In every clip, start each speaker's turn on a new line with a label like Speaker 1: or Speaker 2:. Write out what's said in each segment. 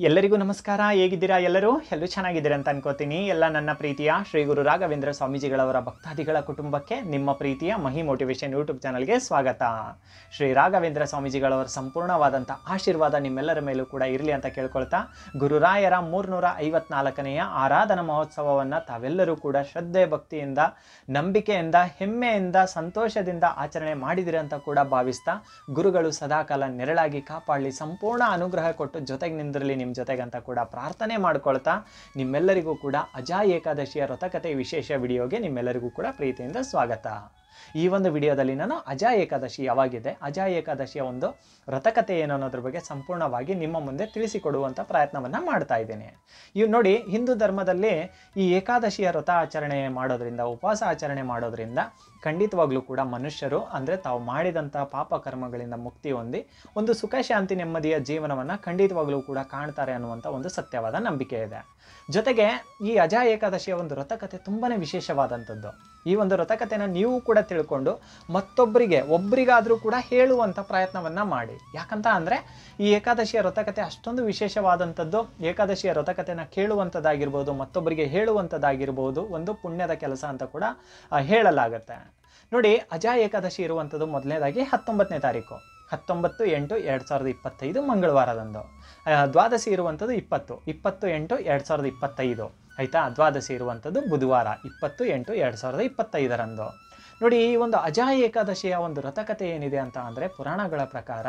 Speaker 1: ಎಲ್ಲರಿಗೂ ನಮಸ್ಕಾರ. ಹೇಗಿದ್ದೀರಾ? ಎಲ್ಲರೂ ಚೆನ್ನಾಗಿದ್ದೀರಾ ಅಂತ ಅನ್ಕೋತೀನಿ. ಎಲ್ಲ ನನ್ನ ಪ್ರೀತಿಯ ಶ್ರೀ ಗುರು ರಾಘವೇಂದ್ರ ಸ್ವಾಮೀಜಿಗಳವರ ಭಕ್ತಾದಿಗಳ ಕುಟುಂಬಕ್ಕೆ ನಿಮ್ಮ ಪ್ರೀತಿಯ ಮಹಿ ಮೋಟಿವೇಶನ್ ಯೂಟ್ಯೂಬ್ ಚಾನಲ್ಗೆ ಸ್ವಾಗತ. ಶ್ರೀ ರಾಘವೇಂದ್ರ ಸ್ವಾಮೀಜಿಗಳವರ ಸಂಪೂರ್ಣವಾದಂಥ ಆಶೀರ್ವಾದ ನಿಮ್ಮೆಲ್ಲರ ಮೇಲೂ ಕೂಡ ಇರಲಿ ಅಂತ ಕೇಳ್ಕೊಳ್ತಾ, ಗುರುರಾಯರ 354ನೆಯ ಆರಾಧನಾ ಮಹೋತ್ಸವವನ್ನು ತಾವೆಲ್ಲರೂ ಕೂಡ ಶ್ರದ್ಧೆ, ಭಕ್ತಿಯಿಂದ, ನಂಬಿಕೆಯಿಂದ, ಹೆಮ್ಮೆಯಿಂದ, ಸಂತೋಷದಿಂದ ಆಚರಣೆ ಮಾಡಿದಿರಿ ಅಂತ ಕೂಡ ಭಾವಿಸ್ತಾ, ಗುರುಗಳು ಸದಾಕಾಲ ನೆರಳಾಗಿ ಕಾಪಾಡಲಿ, ಸಂಪೂರ್ಣ ಅನುಗ್ರಹ ಕೊಟ್ಟು ಜೊತೆಗೆ ನಿಂದಿರಲಿ ನಿಮ್ಮ ಜೊತೆಗಂತ ಕೂಡ ಪ್ರಾರ್ಥನೆ ಮಾಡ್ಕೊಳ್ತಾ, ನಿಮ್ಮೆಲ್ಲರಿಗೂ ಕೂಡ ಅಜಾ ಏಕಾದಶಿಯ ವ್ರತಕಥೆ ವಿಶೇಷ ವಿಡಿಯೋಗೆ ನಿಮ್ಮೆಲ್ಲರಿಗೂ ಕೂಡ ಪ್ರೀತಿಯಿಂದ ಸ್ವಾಗತ. ಈ ಒಂದು ವಿಡಿಯೋದಲ್ಲಿ ನಾನು ಅಜಾ ಏಕಾದಶಿ ಯಾವಾಗಿದೆ, ಅಜಾ ಏಕಾದಶಿಯ ಒಂದು ವ್ರತಕಥೆ ಏನು ಅನ್ನೋದ್ರ ಬಗ್ಗೆ ಸಂಪೂರ್ಣವಾಗಿ ನಿಮ್ಮ ಮುಂದೆ ತಿಳಿಸಿಕೊಡುವಂಥ ಪ್ರಯತ್ನವನ್ನು ಮಾಡ್ತಾ ಇದ್ದೇನೆ. ಇವು ನೋಡಿ, ಹಿಂದೂ ಧರ್ಮದಲ್ಲಿ ಈ ಏಕಾದಶಿಯ ವ್ರತ ಆಚರಣೆ ಮಾಡೋದ್ರಿಂದ, ಉಪವಾಸ ಆಚರಣೆ ಮಾಡೋದ್ರಿಂದ ಖಂಡಿತವಾಗ್ಲೂ ಕೂಡ ಮನುಷ್ಯರು ಅಂದರೆ ತಾವು ಮಾಡಿದಂಥ ಪಾಪ ಕರ್ಮಗಳಿಂದ ಮುಕ್ತಿ ಹೊಂದಿ ಒಂದು ಸುಖ, ಶಾಂತಿ, ನೆಮ್ಮದಿಯ ಜೀವನವನ್ನು ಖಂಡಿತವಾಗ್ಲೂ ಕೂಡ ಕಾಣ್ತಾರೆ ಅನ್ನುವಂಥ ಒಂದು ಸತ್ಯವಾದ ನಂಬಿಕೆ ಇದೆ. ಜೊತೆಗೆ ಈ ಅಜಾ ಏಕಾದಶಿಯ ಒಂದು ವ್ರತಕಥೆ ತುಂಬಾ ವಿಶೇಷವಾದಂಥದ್ದು. ಈ ಒಂದು ವ್ರತಕಥೆನ ನೀವು ಕೂಡ ತಿಳ್ಕೊಂಡು ಒಬ್ಬರಿಗಾದರೂ ಕೂಡ ಹೇಳುವಂಥ ಪ್ರಯತ್ನವನ್ನು ಮಾಡಿ. ಯಾಕಂತ ಅಂದರೆ ಈ ಏಕಾದಶಿಯ ವ್ರತಕಥೆ ಅಷ್ಟೊಂದು ವಿಶೇಷವಾದಂಥದ್ದು. ಏಕಾದಶಿಯ ವ್ರತಕಥೆನ ಕೇಳುವಂಥದ್ದಾಗಿರ್ಬೋದು, ಮತ್ತೊಬ್ಬರಿಗೆ ಹೇಳುವಂಥದ್ದಾಗಿರ್ಬೋದು, ಒಂದು ಪುಣ್ಯದ ಕೆಲಸ ಅಂತ ಕೂಡ ಹೇಳಲಾಗುತ್ತೆ. ನೋಡಿ, ಅಜಾ ಏಕಾದಶಿ ಇರುವಂಥದ್ದು ಮೊದಲನೇದಾಗಿ 19ನೇ ತಾರೀಕು, 19/8/2025 ಮಂಗಳವಾರದಂದು. ದ್ವಾದಶಿ ಇರುವಂಥದ್ದು 20/8/2025 ಆಯಿತಾ. ದ್ವಾದಶಿ ಇರುವಂಥದ್ದು ಬುಧವಾರ 20/8/2025 ನೋಡಿ, ಈ ಒಂದು ಅಜಾ ಏಕಾದಶಿಯ ಒಂದು ವ್ರತಕಥೆ ಏನಿದೆ ಅಂತ ಅಂದರೆ, ಪುರಾಣಗಳ ಪ್ರಕಾರ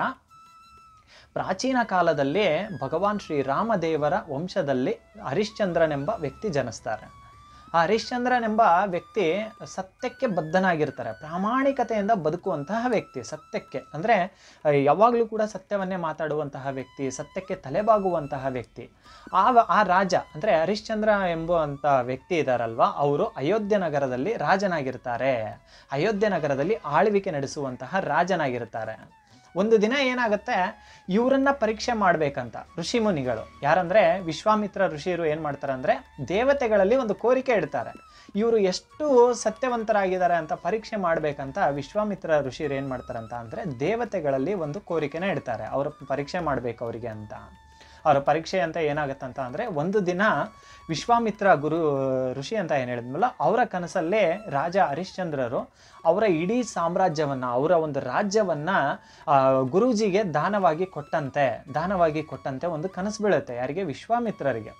Speaker 1: ಪ್ರಾಚೀನ ಕಾಲದಲ್ಲಿ ಭಗವಾನ್ ಶ್ರೀರಾಮದೇವರ ವಂಶದಲ್ಲಿ ಹರಿಶ್ಚಂದ್ರನೆಂಬ ವ್ಯಕ್ತಿ ಜನಿಸ್ತಾರೆ. ಆ ಹರಿಶ್ಚಂದ್ರನೆಂಬ ವ್ಯಕ್ತಿ ಸತ್ಯಕ್ಕೆ ಬದ್ಧನಾಗಿರ್ತಾರೆ, ಪ್ರಾಮಾಣಿಕತೆಯಿಂದ ಬದುಕುವಂತಹ ವ್ಯಕ್ತಿ. ಸತ್ಯಕ್ಕೆ ಅಂದರೆ ಯಾವಾಗಲೂ ಕೂಡ ಸತ್ಯವನ್ನೇ ಮಾತಾಡುವಂತಹ ವ್ಯಕ್ತಿ, ಸತ್ಯಕ್ಕೆ ತಲೆಬಾಗುವಂತಹ ವ್ಯಕ್ತಿ. ಆ ರಾಜ ಅಂದರೆ ಹರಿಶ್ಚಂದ್ರ ಎಂಬುವಂಥ ವ್ಯಕ್ತಿ ಇದ್ದಾರಲ್ವ, ಅವರು ಅಯೋಧ್ಯೆ ನಗರದಲ್ಲಿ ರಾಜನಾಗಿರ್ತಾರೆ. ಅಯೋಧ್ಯೆ ನಗರದಲ್ಲಿ ಆಳ್ವಿಕೆ ನಡೆಸುವಂತಹ ರಾಜನಾಗಿರ್ತಾರೆ. ಒಂದು ದಿನ ಏನಾಗುತ್ತೆ, ಇವರನ್ನ ಪರೀಕ್ಷೆ ಮಾಡಬೇಕಂತ ಋಷಿ ಮುನಿಗಳು, ಯಾರಂದರೆ ವಿಶ್ವಾಮಿತ್ರ ಋಷಿಯರು ಏನು ಮಾಡ್ತಾರೆ ಅಂದರೆ, ದೇವತೆಗಳಲ್ಲಿ ಒಂದು ಕೋರಿಕೆ ಇಡ್ತಾರೆ. ಇವರು ಎಷ್ಟು ಸತ್ಯವಂತರಾಗಿದ್ದಾರೆ ಅಂತ ಪರೀಕ್ಷೆ ಮಾಡಬೇಕಂತ ವಿಶ್ವಾಮಿತ್ರ ಋಷಿಯರು ಏನು ಮಾಡ್ತಾರಂತ ಅಂದರೆ, ದೇವತೆಗಳಲ್ಲಿ ಒಂದು ಕೋರಿಕೆನ ಇಡ್ತಾರೆ, ಅವರ ಪರೀಕ್ಷೆ ಮಾಡಬೇಕು ಅವರಿಗೆ ಅಂತ. ಅವರ ಪರೀಕ್ಷೆ ಅಂತ ಏನಾಗುತ್ತಂತ ಅಂದರೆ, ಒಂದು ದಿನ ವಿಶ್ವಾಮಿತ್ರ ಋಷಿ ಅಂತ ಏನು ಹೇಳಿದ್ಮಲ್ಲ, ಅವರ ಕನಸಲ್ಲೇ ರಾಜ ಹರಿಶ್ಚಂದ್ರರು ಅವರ ಇಡೀ ಸಾಮ್ರಾಜ್ಯವನ್ನು, ಅವರ ಒಂದು ರಾಜ್ಯವನ್ನು ಗುರೂಜಿಗೆ ದಾನವಾಗಿ ಕೊಟ್ಟಂತೆ ಒಂದು ಕನಸು ಬೀಳುತ್ತೆ. ಯಾರಿಗೆ? ವಿಶ್ವಾಮಿತ್ರರಿಗೆ.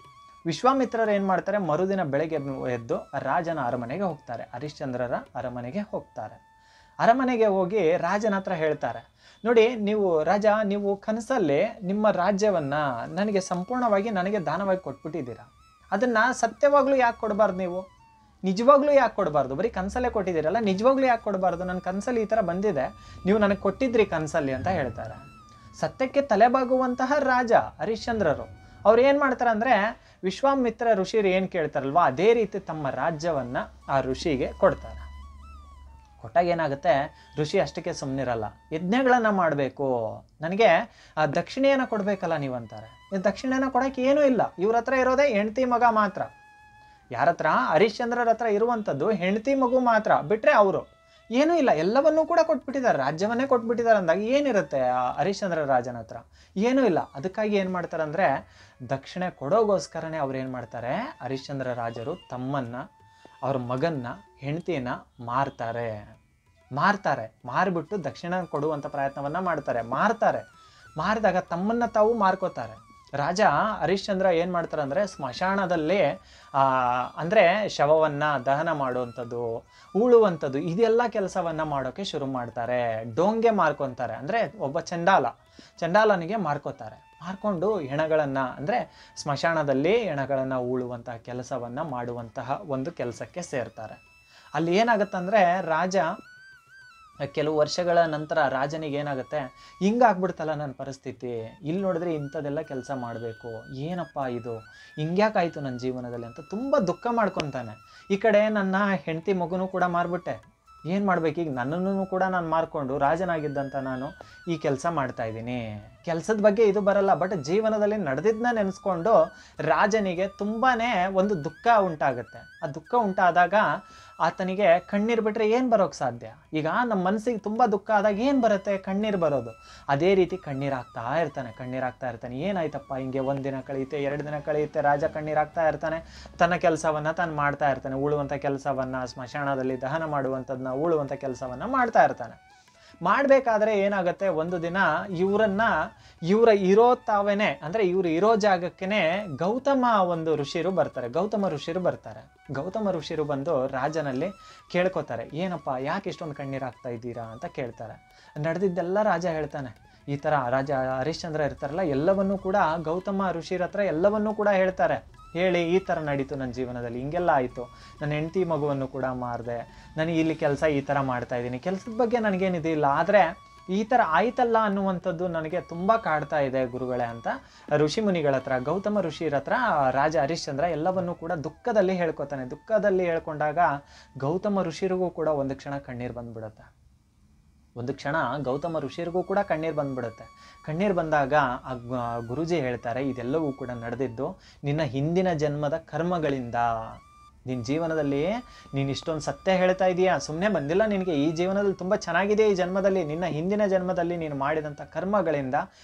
Speaker 1: ವಿಶ್ವಾಮಿತ್ರರು ಏನು ಮಾಡ್ತಾರೆ, ಮರುದಿನ ಬೆಳಗ್ಗೆ ಎದ್ದು ರಾಜನ ಅರಮನೆಗೆ ಹೋಗ್ತಾರೆ, ಹರಿಶ್ಚಂದ್ರರ ಅರಮನೆಗೆ ಹೋಗ್ತಾರೆ. ಅರಮನೆಗೆ ಹೋಗಿ ರಾಜನ ಹತ್ರ ಹೇಳ್ತಾರೆ, ನೋಡಿ ರಾಜ, ನೀವು ಕನಸಲ್ಲಿ ನಿಮ್ಮ ರಾಜ್ಯವನ್ನು ನನಗೆ ಸಂಪೂರ್ಣವಾಗಿ ದಾನವಾಗಿ ಕೊಟ್ಬಿಟ್ಟಿದ್ದೀರಾ. ಅದನ್ನು ಸತ್ಯವಾಗ್ಲೂ ಯಾಕೆ ಕೊಡಬಾರ್ದು? ನೀವು ನಿಜವಾಗ್ಲೂ ಯಾಕೆ ಕೊಡಬಾರ್ದು? ಬರೀ ಕನಸಲ್ಲೇ ಕೊಟ್ಟಿದ್ದೀರಲ್ಲ, ನಿಜವಾಗ್ಲೂ ಯಾಕೆ ಕೊಡಬಾರ್ದು? ನನ್ನ ಕನಸಲ್ಲಿ ಈ ಥರ ಬಂದಿದೆ, ನೀವು ನನಗೆ ಕೊಟ್ಟಿದ್ರಿ ಕನಸಲ್ಲಿ ಅಂತ ಹೇಳ್ತಾರೆ. ಸತ್ಯಕ್ಕೆ ತಲೆಬಾಗುವಂತಹ ರಾಜ ಹರಿಶ್ಚಂದ್ರರು ಅವ್ರು ಏನು ಮಾಡ್ತಾರೆ ಅಂದರೆ, ವಿಶ್ವಾಮಿತ್ರ ಋಷಿಯರು ಏನು ಕೇಳ್ತಾರಲ್ವ, ಅದೇ ರೀತಿ ತಮ್ಮ ರಾಜ್ಯವನ್ನು ಆ ಋಷಿಗೆ ಕೊಡ್ತಾರೆ. ಕೊಟ್ಟಾಗ ಏನಾಗುತ್ತೆ, ಋಷಿ ಅಷ್ಟಕ್ಕೆ ಸುಮ್ಮನಿರಲ್ಲ, ಯಜ್ಞಗಳನ್ನು ಮಾಡಬೇಕು, ನನಗೆ ದಕ್ಷಿಣೆಯನ್ನು ಕೊಡಬೇಕಲ್ಲ ನೀವು ಅಂತಾರೆ. ದಕ್ಷಿಣೆಯನ್ನು ಕೊಡೋಕ್ಕೆ ಏನೂ ಇಲ್ಲ, ಇವ್ರ ಹತ್ರ ಇರೋದೇ ಹೆಂಡತಿ ಮಗ ಮಾತ್ರ. ಯಾರ ಹತ್ರ? ಹರಿಶ್ಚಂದ್ರರ ಹತ್ರ ಇರುವಂಥದ್ದು ಹೆಂಡತಿ ಮಗು ಮಾತ್ರ, ಬಿಟ್ಟರೆ ಅವರು ಏನೂ ಇಲ್ಲ, ಎಲ್ಲವನ್ನೂ ಕೂಡ ಕೊಟ್ಬಿಟ್ಟಿದ್ದಾರೆ, ರಾಜ್ಯವನ್ನೇ ಕೊಟ್ಬಿಟ್ಟಿದ್ದಾರೆ. ಅಂದಾಗ ಏನಿರುತ್ತೆ ಹರಿಶ್ಚಂದ್ರ ರಾಜನ ಹತ್ರ? ಏನೂ ಇಲ್ಲ. ಅದಕ್ಕಾಗಿ ಏನು ಮಾಡ್ತಾರೆ ಅಂದರೆ, ದಕ್ಷಿಣೆ ಕೊಡೋಗೋಸ್ಕರನೇ ಅವ್ರು ಏನು ಮಾಡ್ತಾರೆ, ಹರಿಶ್ಚಂದ್ರ ರಾಜರು ತಮ್ಮನ್ನು, ಅವ್ರ ಮಗನ್ನ, ಹೆಂಡತಿನ ಮಾರಿಬಿಟ್ಟು ದಕ್ಷಿಣ ಕೊಡುವಂಥ ಪ್ರಯತ್ನವನ್ನು ಮಾರಿದಾಗ ತಮ್ಮನ್ನು ತಾವು ಮಾರ್ಕೋತಾರೆ. ರಾಜ ಹರಿಶ್ಚಂದ್ರ ಏನು ಮಾಡ್ತಾರೆ ಅಂದರೆ, ಸ್ಮಶಾನದಲ್ಲಿ ಅಂದರೆ ಶವವನ್ನು ದಹನ ಮಾಡುವಂಥದ್ದು, ಉಳುವಂಥದ್ದು, ಇದೆಲ್ಲ ಕೆಲಸವನ್ನು ಮಾಡೋಕ್ಕೆ ಶುರು ಮಾಡ್ತಾರೆ. ಡೋಂಗೆ ಮಾರ್ಕೊತಾರೆ, ಅಂದರೆ ಒಬ್ಬ ಚಂಡಾಲನಿಗೆ ಮಾರ್ಕೊಂಡು ಹೆಣಗಳನ್ನು, ಅಂದರೆ ಸ್ಮಶಾನದಲ್ಲಿ ಹೆಣಗಳನ್ನು ಉಳುವಂತಹ ಕೆಲಸವನ್ನು ಮಾಡುವಂತಹ ಒಂದು ಕೆಲಸಕ್ಕೆ ಸೇರ್ತಾರೆ. ಅಲ್ಲಿ ಏನಾಗುತ್ತಂದರೆ, ರಾಜ ಕೆಲವು ವರ್ಷಗಳ ನಂತರ ರಾಜನಿಗೆ ಏನಾಗುತ್ತೆ, ಹಿಂಗಾಗ್ಬಿಡ್ತಲ್ಲ ನನ್ನ ಪರಿಸ್ಥಿತಿ, ಇಲ್ಲಿ ನೋಡಿದ್ರೆ ಇಂಥದ್ದೆಲ್ಲ ಕೆಲಸ ಮಾಡಬೇಕು, ಏನಪ್ಪ ಇದು, ಹಿಂಗ್ಯಾಕಾಯಿತು ನನ್ನ ಜೀವನದಲ್ಲಿ ಅಂತ ತುಂಬ ದುಃಖ ಮಾಡ್ಕೊತಾನೆ. ಈ ಕಡೆ ನನ್ನ ಹೆಂಡತಿ ಮಗುನೂ ಕೂಡ ಮಾರ್ಬಿಟ್ಟೆ, ಏನು ಮಾಡಬೇಕು ಈಗ, ನನ್ನನ್ನು ಕೂಡ ನಾನು ಮಾರ್ಕೊಂಡು ರಾಜನಾಗಿದ್ದಂಥ ನಾನು ಈ ಕೆಲಸ ಮಾಡ್ತಾಯಿದ್ದೀನಿ. ಕೆಲಸದ ಬಗ್ಗೆ ಇದು ಬರಲ್ಲ. ಬಟ್ ಜೀವನದಲ್ಲಿ ನಡೆದಿದ್ದನ್ನ ನೆನೆಸ್ಕೊಂಡು ರಾಜನಿಗೆ ತುಂಬಾನೇ ಒಂದು ದುಃಖ ಉಂಟಾಗುತ್ತೆ. ಆ ದುಃಖ ಉಂಟಾದಾಗ ಆತನಿಗೆ ಕಣ್ಣೀರು ಬಿಟ್ಟರೆ ಏನು ಬರೋಕ್ಕೆ ಸಾಧ್ಯ? ಈಗ ನಮ್ಮ ಮನಸ್ಸಿಗೆ ತುಂಬ ದುಃಖ ಆದಾಗ ಏನು ಬರುತ್ತೆ? ಕಣ್ಣೀರು ಬರೋದು. ಅದೇ ರೀತಿ ಕಣ್ಣೀರಾಗ್ತಾ ಇರ್ತಾನೆ. ಏನಾಯ್ತಪ್ಪ, ಹಿಂಗೆ ಒಂದು ದಿನ ಕಳೆಯುತ್ತೆ, 2 ದಿನ ಕಳೆಯುತ್ತೆ, ರಾಜ ಕಣ್ಣೀರಾಗ್ತಾ ಇರ್ತಾನೆ. ತನ್ನ ಕೆಲಸವನ್ನು ತಾನು ಮಾಡ್ತಾ ಇರ್ತಾನೆ. ಉಳುವಂಥ ಕೆಲಸವನ್ನು, ಸ್ಮಶಾನದಲ್ಲಿ ದಹನ ಮಾಡುವಂಥದ್ದನ್ನ, ಉಳುವಂಥ ಕೆಲಸವನ್ನು ಮಾಡ್ತಾ ಇರ್ತಾನೆ. ಮಾಡಬೇಕಾದ್ರೆ ಏನಾಗುತ್ತೆ, ಒಂದು ದಿನ ಇವರ ಇರೋ ತಾವೇನೆ, ಅಂದರೆ ಇವರು ಇರೋ ಜಾಗಕ್ಕೇ ಗೌತಮ ಋಷಿರು ಬರ್ತಾರೆ. ಗೌತಮ ಋಷಿರು ಬಂದು ರಾಜನಲ್ಲಿ ಕೇಳ್ಕೊತಾರೆ, ಏನಪ್ಪ ಯಾಕೆ ಇಷ್ಟೊಂದು ಕಣ್ಣೀರಾಗ್ತಾ ಇದ್ದೀರಾ ಅಂತ ಕೇಳ್ತಾರೆ. ನಡೆದಿದ್ದೆಲ್ಲ ರಾಜ ಹೇಳ್ತಾನೆ. ಈ ಥರ ರಾಜ ಹರಿಶ್ಚಂದ್ರ ಇರ್ತಾರಲ್ಲ, ಎಲ್ಲವನ್ನೂ ಕೂಡ ಗೌತಮ ಋಷಿರ ಹತ್ರ ಎಲ್ಲವನ್ನೂ ಕೂಡ ಹೇಳ್ತಾರೆ. ಹೇಳಿ, ಈ ಥರ ನಡೀತು ನನ್ನ ಜೀವನದಲ್ಲಿ, ಹಿಂಗೆಲ್ಲ ಆಯಿತು, ನನ್ನ ಹೆಂಡತಿ ಮಗುವನ್ನು ಕೂಡ ಮಾರಿದೆ, ನನಗೆ ಇಲ್ಲಿ ಕೆಲಸ ಈ ಥರ ಮಾಡ್ತಾ ಇದ್ದೀನಿ, ಕೆಲಸದ ಬಗ್ಗೆ ನನಗೇನಿದಿಲ್ಲ, ಆದರೆ ಈ ಥರ ಆಯ್ತಲ್ಲ ಅನ್ನುವಂಥದ್ದು ನನಗೆ ತುಂಬ ಕಾಡ್ತಾ ಇದೆ ಗುರುಗಳೇ ಅಂತ ಋಷಿ ಮುನಿಗಳ ಹತ್ರ, ಗೌತಮ ಋಷಿರ ಹತ್ರ ರಾಜ ಹರಿಶ್ಚಂದ್ರ ಎಲ್ಲವನ್ನೂ ಕೂಡ ದುಃಖದಲ್ಲಿ ಹೇಳ್ಕೊತಾನೆ. ದುಃಖದಲ್ಲಿ ಹೇಳ್ಕೊಂಡಾಗ ಗೌತಮ ಋಷಿರಿಗೂ ಕೂಡ ಒಂದು ಕ್ಷಣ ಕಣ್ಣೀರು ಬಂದ್ಬಿಡುತ್ತೆ. ಗೌತಮ ಋಷಿರಿಗೂ ಕೂಡ ಕಣ್ಣೀರು ಬಂದ್ಬಿಡುತ್ತೆ. ಕಣ್ಣೀರು ಬಂದಾಗ ಆ ಗುರುಜಿ ಹೇಳ್ತಾರೆ, ಇದೆಲ್ಲವೂ ಕೂಡ ನಡೆದಿದ್ದು ನಿನ್ನ ಹಿಂದಿನ ಜನ್ಮದ ಕರ್ಮಗಳಿಂದ. ನಿನ್ನ ಜೀವನದಲ್ಲಿ ನೀನು ಇಷ್ಟೊಂದು ಸತ್ಯ ಹೇಳ್ತಾ ಇದೀಯಾ, ಸುಮ್ಮನೆ ಬಂದಿಲ್ಲ ನಿನಗೆ, ಈ ಜೀವನದಲ್ಲಿ ತುಂಬ ಚೆನ್ನಾಗಿದೆ ಈ ಜನ್ಮದಲ್ಲಿ, ನಿನ್ನ ಹಿಂದಿನ ಜನ್ಮದಲ್ಲಿ ನೀನು ಮಾಡಿದಂಥ ಕರ್ಮಗಳಿಂದ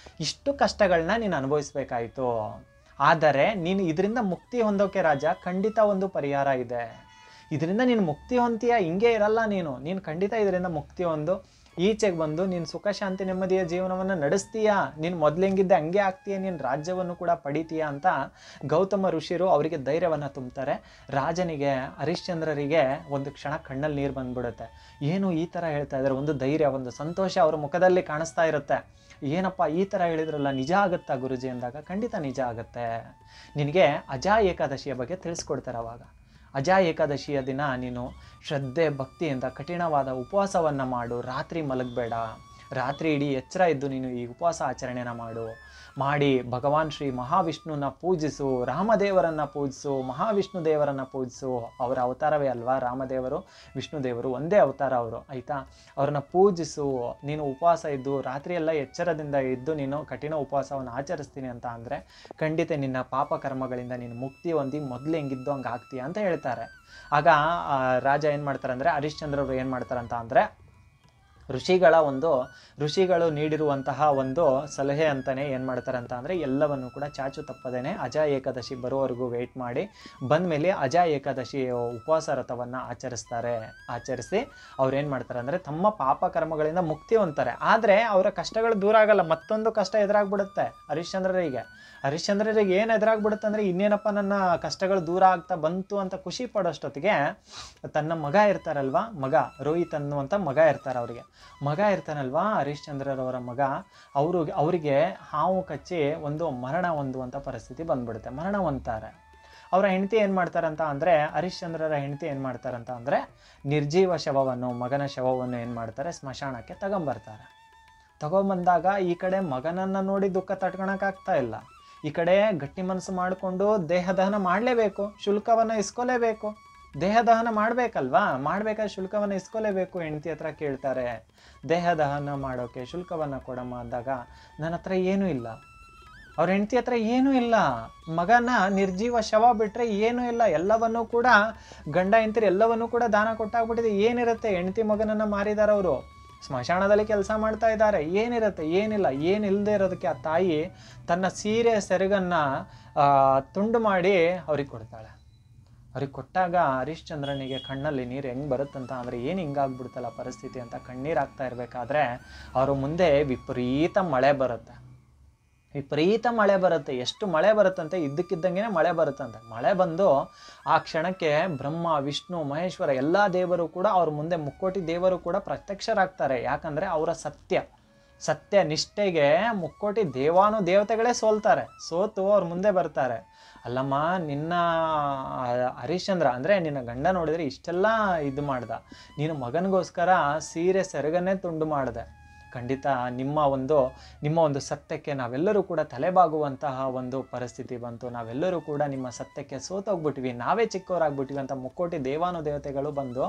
Speaker 1: ಇಷ್ಟು ಕಷ್ಟಗಳನ್ನ ನೀನು ಅನುಭವಿಸ್ಬೇಕಾಯಿತು. ಆದರೆ ನೀನು ಇದರಿಂದ ಮುಕ್ತಿ ಹೊಂದೋಕೆ ರಾಜ ಖಂಡಿತ ಒಂದು ಪರಿಹಾರ ಇದೆ. ಇದರಿಂದ ನೀನು ಮುಕ್ತಿ ಹೊಂದ್ತೀಯ, ಹಿಂಗೆ ಇರಲ್ಲ ನೀನು ಖಂಡಿತ ಇದರಿಂದ ಮುಕ್ತಿ ಹೊಂದು ಈಚೆಗೆ ಬಂದು ನೀನು ಸುಖ ಶಾಂತಿ ನೆಮ್ಮದಿಯ ಜೀವನವನ್ನು ನಡೆಸ್ತೀಯಾ, ನೀನು ಮೊದಲು ಹೆಂಗಿದ್ದೆ ಹಂಗೆ ಆಗ್ತೀಯ, ನೀನು ರಾಜ್ಯವನ್ನು ಕೂಡ ಪಡಿತೀಯ ಅಂತ ಗೌತಮ ಋಷಿರು ಅವರಿಗೆ ಧೈರ್ಯವನ್ನು ತುಂಬ್ತಾರೆ. ರಾಜನಿಗೆ, ಹರಿಶ್ಚಂದ್ರರಿಗೆ ಒಂದು ಕ್ಷಣ ಕಣ್ಣಲ್ಲಿ ನೀರು ಬಂದ್ಬಿಡುತ್ತೆ. ಏನು ಈ ಥರ ಹೇಳ್ತಾ ಇದ್ದಾರೆ, ಒಂದು ಧೈರ್ಯ, ಒಂದು ಸಂತೋಷ ಅವರ ಮುಖದಲ್ಲಿ ಕಾಣಿಸ್ತಾ ಇರುತ್ತೆ. ಏನಪ್ಪ ಈ ಥರ ಹೇಳಿದ್ರಲ್ಲ, ನಿಜ ಆಗುತ್ತಾ ಗುರುಜಿ ಅಂದಾಗ, ಖಂಡಿತ ನಿಜ ಆಗುತ್ತೆ. ನಿನಗೆ ಅಜಾ ಏಕಾದಶಿಯ ಬಗ್ಗೆ ತಿಳಿಸ್ಕೊಡ್ತಾರೆ. ಅವಾಗ ಅಜಾ ಏಕಾದಶಿಯ ದಿನ ನೀನು ಶ್ರದ್ಧೆ ಭಕ್ತಿಯಿಂದ ಕಠಿಣವಾದ ಉಪವಾಸವನ್ನು ಮಾಡು, ರಾತ್ರಿ ಮಲಗಬೇಡ, ರಾತ್ರಿ ಇಡೀ ಎಚ್ಚರ ಇದ್ದು ನೀನು ಈ ಉಪವಾಸ ಆಚರಣೆನ ಮಾಡಿ ಭಗವಾನ್ ಶ್ರೀ ಮಹಾವಿಷ್ಣುನ ಪೂಜಿಸು, ರಾಮದೇವರನ್ನು ಪೂಜಿಸು, ಮಹಾವಿಷ್ಣು ದೇವರನ್ನು ಪೂಜಿಸು. ಅವರ ಅವತಾರವೇ ಅಲ್ವಾ ರಾಮದೇವರು, ವಿಷ್ಣು ದೇವರು ಒಂದೇ ಅವತಾರ ಅವರು, ಆಯಿತಾ? ಅವ್ರನ್ನ ಪೂಜಿಸು. ನೀನು ಉಪವಾಸ ಇದ್ದು ರಾತ್ರಿಯೆಲ್ಲ ಎಚ್ಚರದಿಂದ ಇದ್ದು ನೀನು ಕಠಿಣ ಉಪವಾಸವನ್ನು ಆಚರಿಸ್ತೀನಿ ಅಂತ ಅಂದರೆ ಖಂಡಿತ ನಿನ್ನ ಪಾಪ ಕರ್ಮಗಳಿಂದ ನೀನು ಮುಕ್ತಿ ಹೊಂದಿ ಮೊದಲು ಹೆಂಗಿದ್ದು ಹಂಗೆ ಆಗ್ತೀಯ ಅಂತ ಹೇಳ್ತಾರೆ. ಆಗ ರಾಜ ಏನು ಮಾಡ್ತಾರೆ ಅಂದರೆ, ಹರಿಶ್ಚಂದ್ರರು ಏನು ಮಾಡ್ತಾರಂತ ಅಂದರೆ, ಋಷಿಗಳು ನೀಡಿರುವಂತಹ ಒಂದು ಸಲಹೆ ಅಂತಲೇ ಏನು ಮಾಡ್ತಾರೆ ಅಂತ ಅಂದರೆ, ಎಲ್ಲವನ್ನು ಕೂಡ ಚಾಚು ತಪ್ಪದೇನೆ ಅಜಾ ಏಕಾದಶಿ ಬರೋವರೆಗೂ ವೆಯ್ಟ್ ಮಾಡಿ ಬಂದಮೇಲೆ ಅಜಾ ಏಕಾದಶಿ ಉಪವಾಸ ವ್ರತವನ್ನು ಆಚರಿಸಿ ಅವ್ರು ಏನು ಮಾಡ್ತಾರೆ ಅಂದರೆ ತಮ್ಮ ಪಾಪ ಕರ್ಮಗಳಿಂದ ಮುಕ್ತಿ ಹೊಂದ್ತಾರೆ. ಆದರೆ ಅವರ ಕಷ್ಟಗಳು ದೂರ ಆಗಲ್ಲ, ಮತ್ತೊಂದು ಕಷ್ಟ ಎದುರಾಗ್ಬಿಡುತ್ತೆ ಹರಿಶ್ಚಂದ್ರರಿಗೆ ಏನು ಎದುರಾಗ್ಬಿಡುತ್ತೆ ಅಂದರೆ, ಇನ್ನೇನಪ್ಪ ನನ್ನ ಕಷ್ಟಗಳು ದೂರ ಆಗ್ತಾ ಬಂತು ಅಂತ ಖುಷಿ ಪಡೋಷ್ಟೊತ್ತಿಗೆ ತನ್ನ ಮಗ ಇರ್ತಾರಲ್ವಾ, ರೋಹಿತ್ ಅನ್ನುವಂಥ ಮಗ ಇರ್ತಾನಲ್ವಾ ಹರಿಶ್ಚಂದ್ರರವರ ಮಗ, ಅವರಿಗೆ ಹಾವು ಕಚ್ಚಿ ಮರಣ ಹೊಂದುವಂಥ ಪರಿಸ್ಥಿತಿ ಬಂದ್ಬಿಡುತ್ತೆ, ಮರಣ ಹೊಂದ್ತಾರೆ. ಅವರ ಹೆಂಡತಿ ಏನು ಮಾಡ್ತಾರಂತ ಅಂದರೆ, ಹರಿಶ್ಚಂದ್ರರ ಹೆಂಡತಿ ಏನು ಮಾಡ್ತಾರಂತ ಅಂದರೆ, ನಿರ್ಜೀವ ಶವವನ್ನು, ಮಗನ ಶವವನ್ನು ಏನು ಮಾಡ್ತಾರೆ, ಸ್ಮಶಾನಕ್ಕೆ ತಗೊಂಬಂದಾಗ ಈ ಕಡೆ ಮಗನನ್ನು ನೋಡಿ ದುಃಖ ತಡ್ಕೊಳಕ್ಕಾಗ್ತಾ ಇಲ್ಲ, ಈ ಕಡೆ ಗಟ್ಟಿ ಮನಸ್ಸು ಮಾಡಿಕೊಂಡು ದೇಹದಹನ ಮಾಡಲೇಬೇಕು, ಶುಲ್ಕವನ್ನು ಇಸ್ಕೊಲೇಬೇಕು, ದೇಹದಹನ ಮಾಡಬೇಕಲ್ವಾ, ಮಾಡಬೇಕಾದ್ರೆ ಶುಲ್ಕವನ್ನು ಇಸ್ಕೊಲೇಬೇಕು. ಹೆಂಡತಿ ಹತ್ರ ಕೇಳ್ತಾರೆ, ದೇಹದಹನ ಮಾಡೋಕ್ಕೆ ಶುಲ್ಕವನ್ನು ಕೊಡಮ್ಮ ಅಂದಾಗ, ನನ್ನ ಹತ್ರ ಏನೂ ಇಲ್ಲ. ಅವ್ರ ಹೆಂಡತಿ ಹತ್ರ ಏನೂ ಇಲ್ಲ, ಮಗನ ನಿರ್ಜೀವ ಶವ ಬಿಟ್ಟರೆ ಏನೂ ಇಲ್ಲ, ಎಲ್ಲವನ್ನೂ ಕೂಡ ಗಂಡ ಹೆಂಡತಿರು ಎಲ್ಲವನ್ನೂ ಕೂಡ ದಾನ ಕೊಟ್ಟಾಗ್ಬಿಟ್ಟಿದೆ. ಏನಿರುತ್ತೆ, ಹೆಂಡತಿ ಮಗನನ್ನು ಮಾರಿದಾರೆ ಅವರು, ಸ್ಮಶಾನದಲ್ಲಿ ಕೆಲಸ ಮಾಡ್ತಾ ಇದ್ದಾರೆ, ಏನಿರುತ್ತೆ, ಏನಿಲ್ಲ. ಏನಿಲ್ಲದೆ ಇರೋದಕ್ಕೆ ಆ ತಾಯಿ ತನ್ನ ಸೀರೆ ಸೆರಗನ್ನು ತುಂಡು ಮಾಡಿ ಅವ್ರಿಗೆ ಕೊಡ್ತಾಳೆ. ಅವ್ರಿಗೆ ಕೊಟ್ಟಾಗ ಹರಿಶ್ಚಂದ್ರನಿಗೆ ಕಣ್ಣಲ್ಲಿ ನೀರು ಹೆಂಗೆ ಬರುತ್ತಂತ ಅಂದರೆ, ಏನು ಹಿಂಗಾಗ್ಬಿಡ್ತಲ್ಲ ಪರಿಸ್ಥಿತಿ ಅಂತ ಕಣ್ಣೀರು ಆಗ್ತಾ ಇರಬೇಕಾದ್ರೆ ಅವ್ರ ಮುಂದೆ ವಿಪರೀತ ಮಳೆ ಬರುತ್ತೆ. ಎಷ್ಟು ಮಳೆ ಬರುತ್ತಂತೆ, ಇದ್ದಕ್ಕಿದ್ದಂಗೆ ಮಳೆ ಬರುತ್ತಂತೆ. ಮಳೆ ಬಂದು ಆ ಕ್ಷಣಕ್ಕೆ ಬ್ರಹ್ಮ, ವಿಷ್ಣು, ಮಹೇಶ್ವರ ಎಲ್ಲ ದೇವರು ಕೂಡ ಅವ್ರ ಮುಂದೆ, ಮುಕ್ಕೋಟಿ ದೇವರು ಕೂಡ ಪ್ರತ್ಯಕ್ಷರಾಗ್ತಾರೆ. ಯಾಕಂದರೆ ಅವರ ಸತ್ಯ ನಿಷ್ಠೆಗೆ ಮುಕ್ಕೋಟಿ ದೇವತೆಗಳೇ ಸೋತು ಅವ್ರ ಮುಂದೆ ಬರ್ತಾರೆ. ಅಲ್ಲಮ್ಮ, ನಿನ್ನ ಹರಿಶ್ಚಂದ್ರ ಅಂದರೆ ನಿನ್ನ ಗಂಡ ನೋಡಿದರೆ ಇಷ್ಟೆಲ್ಲ ಇದು ಮಾಡ್ದ, ನೀನು ಮಗನಿಗೋಸ್ಕರ ಸೀರೆ ಸೆರಗನ್ನೇ ತುಂಡು ಮಾಡಿದೆ, ಖಂಡಿತ ನಿಮ್ಮ ಒಂದು ಸತ್ಯಕ್ಕೆ ನಾವೆಲ್ಲರೂ ಕೂಡ ತಲೆಬಾಗುವಂತಹ ಒಂದು ಪರಿಸ್ಥಿತಿ ಬಂತು. ನಾವೆಲ್ಲರೂ ಕೂಡ ನಿಮ್ಮ ಸತ್ಯಕ್ಕೆ ಸೋತೋಗ್ಬಿಟ್ವಿ, ನಾವೇ ಚಿಕ್ಕವರಾಗ್ಬಿಟ್ವಿ ಅಂತ ಮುಕ್ಕೋಟಿ ದೇವಾನುದೇವತೆಗಳು ಬಂದು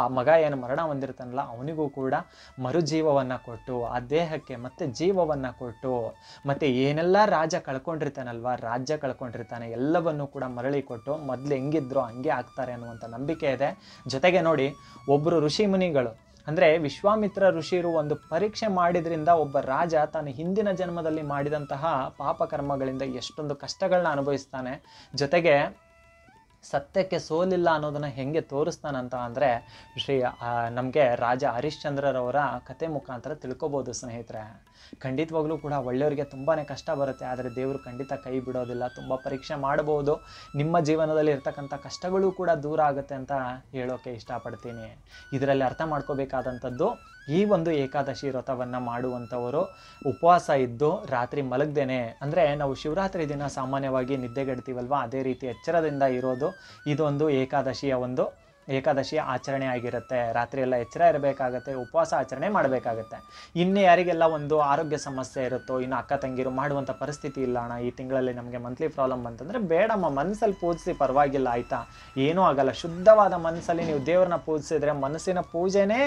Speaker 1: ಆ ಮಗ ಏನು ಮರಣ ಹೊಂದಿರ್ತಾನಲ್ಲ ಅವನಿಗೂ ಕೂಡ ಮರುಜೀವವನ್ನು ಕೊಟ್ಟು, ಆ ದೇಹಕ್ಕೆ ಮತ್ತೆ ಜೀವವನ್ನು ಕೊಟ್ಟು, ಮತ್ತು ಏನೆಲ್ಲ ರಾಜ್ಯ ಕಳ್ಕೊಂಡಿರ್ತಾನೆ ಎಲ್ಲವನ್ನೂ ಕೂಡ ಮರಳಿ ಕೊಟ್ಟು ಮೊದಲು ಹೆಂಗಿದ್ರು ಹಂಗೆ ಆಗ್ತಾರೆ ಅನ್ನುವಂಥ ನಂಬಿಕೆ ಇದೆ. ಜೊತೆಗೆ ನೋಡಿ, ಒಬ್ಬರು ಋಷಿ ಮುನಿಗಳು ಅಂದರೆ ವಿಶ್ವಾಮಿತ್ರ ಋಷಿರು ಒಂದು ಪರೀಕ್ಷೆ ಮಾಡಿದ್ರಿಂದ ಒಬ್ಬ ರಾಜ ತಾನು ಹಿಂದಿನ ಜನ್ಮದಲ್ಲಿ ಮಾಡಿದಂತಹ ಪಾಪಕರ್ಮಗಳಿಂದ ಎಷ್ಟೊಂದು ಕಷ್ಟಗಳನ್ನ ಅನುಭವಿಸ್ತಾನೆ, ಜೊತೆಗೆ ಸತ್ಯಕ್ಕೆ ಸೋಲಿಲ್ಲ ಅನ್ನೋದನ್ನ ಹೆಂಗೆ ತೋರಿಸ್ತಾನಂತ ಅಂದರೆ ನಮಗೆ ರಾಜ ಹರಿಶ್ಚಂದ್ರರವರ ಕತೆ ಮುಖಾಂತರ ತಿಳ್ಕೊಬೋದು ಸ್ನೇಹಿತರೆ. ಖಂಡಿತವಾಗ್ಲೂ ಕೂಡ ಒಳ್ಳೆಯವರಿಗೆ ತುಂಬಾ ಕಷ್ಟ ಬರುತ್ತೆ, ಆದರೆ ದೇವರು ಖಂಡಿತ ಕೈ ಬಿಡೋದಿಲ್ಲ. ತುಂಬ ಪರೀಕ್ಷೆ ಮಾಡಬಹುದು, ನಿಮ್ಮ ಜೀವನದಲ್ಲಿ ಇರ್ತಕ್ಕಂಥ ಕಷ್ಟಗಳು ಕೂಡ ದೂರ ಆಗುತ್ತೆ ಅಂತ ಹೇಳೋಕೆ ಇಷ್ಟಪಡ್ತೀನಿ. ಇದರಲ್ಲಿ ಅರ್ಥ ಮಾಡ್ಕೋಬೇಕಾದಂಥದ್ದು, ಈ ಒಂದು ಏಕಾದಶಿ ವ್ರತವನ್ನು ಮಾಡುವಂಥವರು ಉಪವಾಸ ಇದ್ದು ರಾತ್ರಿ ಮಲಗ್ದೇನೆ, ಅಂದರೆ ನಾವು ಶಿವರಾತ್ರಿ ದಿನ ಸಾಮಾನ್ಯವಾಗಿ ನಿದ್ದೆಗೆಡ್ತೀವಲ್ವ, ಅದೇ ರೀತಿ ಎಚ್ಚರದಿಂದ ಇರೋದು ಇದೊಂದು ಏಕಾದಶಿಯ ಆಚರಣೆ ಆಗಿರುತ್ತೆ. ರಾತ್ರಿ ಎಲ್ಲ ಎಚ್ಚರ ಇರಬೇಕಾಗತ್ತೆ, ಉಪವಾಸ ಆಚರಣೆ ಮಾಡಬೇಕಾಗತ್ತೆ. ಇನ್ನು ಯಾರಿಗೆಲ್ಲ ಒಂದು ಆರೋಗ್ಯ ಸಮಸ್ಯೆ ಇರುತ್ತೋ, ಇನ್ನು ಅಕ್ಕ ತಂಗಿರು ಮಾಡುವಂಥ ಪರಿಸ್ಥಿತಿ ಇಲ್ಲ ಅಣ್ಣ, ಈ ತಿಂಗಳಲ್ಲಿ ನಮಗೆ ಮಂತ್ಲಿ ಪ್ರಾಬ್ಲಮ್ ಬಂತಂದರೆ ಬೇಡಮ್ಮ, ಮನಸ್ಸಲ್ಲಿ ಪೂಜಿಸಿ ಪರವಾಗಿಲ್ಲ ಆಯಿತಾ, ಏನೂ ಆಗಲ್ಲ. ಶುದ್ಧವಾದ ಮನಸ್ಸಲ್ಲಿ ನೀವು ದೇವ್ರನ್ನ ಪೂಜಿಸಿದ್ರೆ ಮನಸ್ಸಿನ ಪೂಜೆನೇ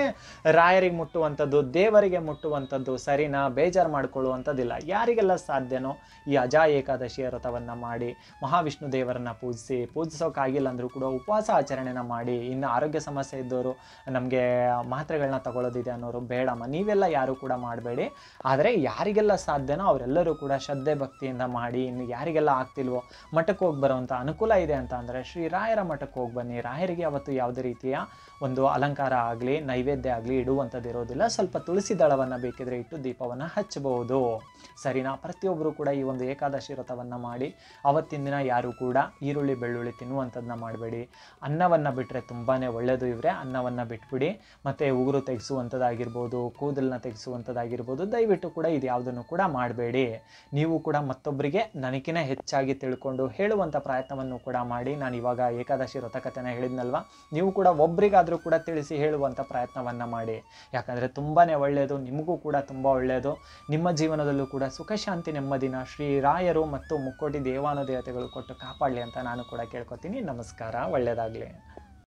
Speaker 1: ರಾಯರಿಗೆ ಮುಟ್ಟುವಂಥದ್ದು, ದೇವರಿಗೆ ಮುಟ್ಟುವಂಥದ್ದು, ಸರಿನಾ? ಬೇಜಾರು ಮಾಡ್ಕೊಳ್ಳುವಂಥದ್ದಿಲ್ಲ. ಯಾರಿಗೆಲ್ಲ ಸಾಧ್ಯನೋ ಈ ಅಜಾ ಏಕಾದಶಿಯ ವ್ರತವನ್ನು ಮಾಡಿ ಮಹಾವಿಷ್ಣು ದೇವರನ್ನ ಪೂಜಿಸೋಕ್ಕಾಗಿಲ್ಲ ಅಂದರೂ ಕೂಡ ಉಪವಾಸ ಆಚರಣೆನ ಮಾಡಿ. ಇನ್ನು ಆರೋಗ್ಯ ಸಮಸ್ಯೆ ಇದ್ದವರು, ನಮಗೆ ಮಾತ್ರೆಗಳನ್ನ ತಗೊಳ್ಳೋದಿದೆ ಅನ್ನೋರು ಬೇಡಮ್ಮ, ನೀವೆಲ್ಲ ಯಾರು ಕೂಡ ಮಾಡಬೇಡಿ. ಆದರೆ ಯಾರಿಗೆಲ್ಲ ಸಾಧ್ಯನೋ ಅವರೆಲ್ಲರೂ ಕೂಡ ಶ್ರದ್ಧೆ ಭಕ್ತಿಯಿಂದ ಮಾಡಿ. ಇನ್ನು ಯಾರಿಗೆಲ್ಲ ಆಗ್ತಿಲ್ವೋ, ಮಠಕ್ಕೆ ಹೋಗಿ ಬರೋವಂಥ ಅನುಕೂಲ ಇದೆ ಅಂತ ಅಂದರೆ ಶ್ರೀರಾಯರ ಮಠಕ್ಕೆ ಹೋಗಿ ಬನ್ನಿ. ರಾಯರಿಗೆ ಅವತ್ತು ಯಾವುದೇ ರೀತಿಯ ಒಂದು ಅಲಂಕಾರ ಆಗಲಿ ನೈವೇದ್ಯ ಆಗಲಿ ಇಡುವಂಥದ್ದು ಇರೋದಿಲ್ಲ. ಸ್ವಲ್ಪ ತುಳಸಿ ದಳವನ್ನು ಬೇಕಿದ್ರೆ ಇಟ್ಟು ದೀಪವನ್ನು ಹಚ್ಚಬಹುದು, ಸರಿನಾ? ಪ್ರತಿಯೊಬ್ಬರು ಕೂಡ ಈ ಒಂದು ಏಕಾದಶಿ ವ್ರತವನ್ನು ಮಾಡಿ. ಅವತ್ತಿನ ದಿನ ಯಾರು ಕೂಡ ಈರುಳ್ಳಿ ಬೆಳ್ಳುಳ್ಳಿ ತಿನ್ನುವಂಥದ್ದನ್ನ ಮಾಡಬೇಡಿ. ಅನ್ನವನ್ನು ಬಿಟ್ಟರೆ ತುಂಬಾ ಒಳ್ಳೆಯದು ಇವರೇ, ಅನ್ನವನ್ನು ಬಿಟ್ಬಿಡಿ. ಮತ್ತು ಉಗುರು ತೆಗೆಸುವಂಥದ್ದಾಗಿರ್ಬೋದು, ಕೂದಲನ್ನ ತೆಗೆಸುವಂಥದ್ದಾಗಿರ್ಬೋದು, ದಯವಿಟ್ಟು ಕೂಡ ಇದು ಯಾವುದನ್ನು ಕೂಡ ಮಾಡಬೇಡಿ. ನೀವು ಕೂಡ ಮತ್ತೊಬ್ಬರಿಗೆ ನನಗಿನ ಹೆಚ್ಚಾಗಿ ತಿಳ್ಕೊಂಡು ಹೇಳುವಂಥ ಪ್ರಯತ್ನವನ್ನು ಕೂಡ ಮಾಡಿ. ನಾನು ಇವಾಗ ಏಕಾದಶಿ ವ್ರತಕಥೆನ ಹೇಳಿದ್ನಲ್ವ, ನೀವು ಕೂಡ ಒಬ್ರಿಗಾದರೂ ಕೂಡ ತಿಳಿಸಿ ಹೇಳುವಂಥ ಪ್ರಯತ್ನವನ್ನು ಮಾಡಿ. ಯಾಕಂದರೆ ತುಂಬಾ ಒಳ್ಳೆಯದು, ನಿಮಗೂ ಕೂಡ ತುಂಬ ಒಳ್ಳೆಯದು. ನಿಮ್ಮ ಜೀವನದಲ್ಲೂ ಕೂಡ ಸುಖ ಶಾಂತಿ ನೆಮ್ಮದಿನ ಶ್ರೀರಾಯರು ಮತ್ತು ಮುಕ್ಕೋಟಿ ದೇವಾನುದೇವತೆಗಳು ಕೊಟ್ಟು ಕಾಪಾಡಲಿ ಅಂತ ನಾನು ಕೂಡ ಕೇಳ್ಕೊತೀನಿ. ನಮಸ್ಕಾರ, ಒಳ್ಳೆಯದಾಗಲಿ.